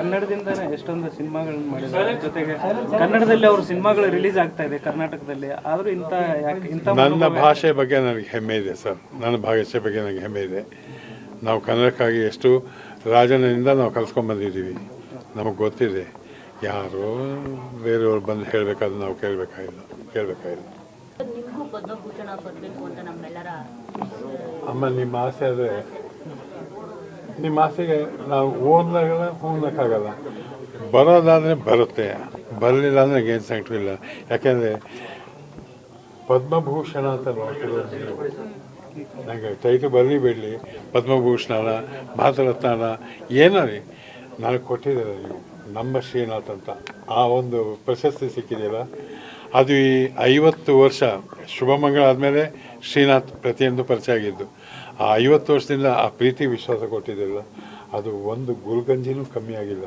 ಕನ್ನಡದಿಂದನೇ ಎಷ್ಟೊಂದು ಸಿನಿಮಾಗಳನ್ನ ಮಾಡಿದ್ದಾರೆ, ಜೊತೆಗೆ ಕನ್ನಡದಲ್ಲಿ ಅವ್ರ ಸಿನಿಮಾಗಳು ರಿಲೀಸ್ ಆಗ್ತಾ ಇದೆ ಕರ್ನಾಟಕದಲ್ಲಿ. ಆದರೂ ನನ್ನ ಭಾಷೆ ಬಗ್ಗೆ ನನಗೆ ಹೆಮ್ಮೆ ಇದೆ ಸರ್. ನನ್ನ ಭಾಷೆ ಬಗ್ಗೆ ನನಗೆ ಹೆಮ್ಮೆ ಇದೆ. ನಾವು ಕನ್ನಡಕ್ಕಾಗಿ ಎಷ್ಟು ರಾಜನಿಂದ ನಾವು ಕಲ್ಸ್ಕೊಂಡ್ಬಂದಿದ್ದೀವಿ, ನಮಗೆ ಗೊತ್ತಿದೆ. ಯಾರು ಬೇರೆಯವ್ರು ಬಂದು ಹೇಳಬೇಕಾದ್ರೆ ನಾವು ಕೇಳಬೇಕಾಗಿಲ್ಲ. ಅಮ್ಮ, ನಿಮ್ಮ ಆಸೆ ಆದರೆ ನಿಮ್ಮ ಆಸೆಗೆ ನಾವು ಓದ್ಲಾಗಲ್ಲ, ಹೋಗ್ಲಿಕ್ಕಾಗಲ್ಲ. ಬರೋದಾದರೆ ಬರುತ್ತೆ, ಬರಲಿಲ್ಲ ಅಂದರೆ ಏನು ಸಂಕಟ ಇಲ್ಲ. ಯಾಕೆಂದರೆ ಪದ್ಮಭೂಷಣ ಅಂತ ನನಗೆ ಟೈಟಲ್ ಬರಲಿ ಬಿಡಲಿ, ಪದ್ಮಭೂಷಣ ಭಾರತ ರತ್ನ ಏನೋ ರೀ ನನಗೆ ಕೊಟ್ಟಿದ್ದಾರೆ ನೀವು. ನಮ್ಮ ಶ್ರೀನಾಥ್ ಅಂತ ಆ ಒಂದು ಪ್ರಶಸ್ತಿ ಸಿಕ್ಕಿದೆಯಲ್ಲ, ಅದು ಈ 50 ವರ್ಷ ಶುಭಮಂಗಳ ಆದಮೇಲೆ ಶ್ರೀನಾಥ್ ಪ್ರತಿಯೊಂದು ಪರಿಚಯ ಆಗಿದ್ದು. ಆ 50 ವರ್ಷದಿಂದ ಆ ಪ್ರೀತಿ ವಿಶ್ವಾಸ ಕೊಟ್ಟಿದ್ದಿಲ್ಲ, ಅದು ಒಂದು ಗುಲ್ಗಂಜಿನೂ ಕಮ್ಮಿ ಆಗಿಲ್ಲ.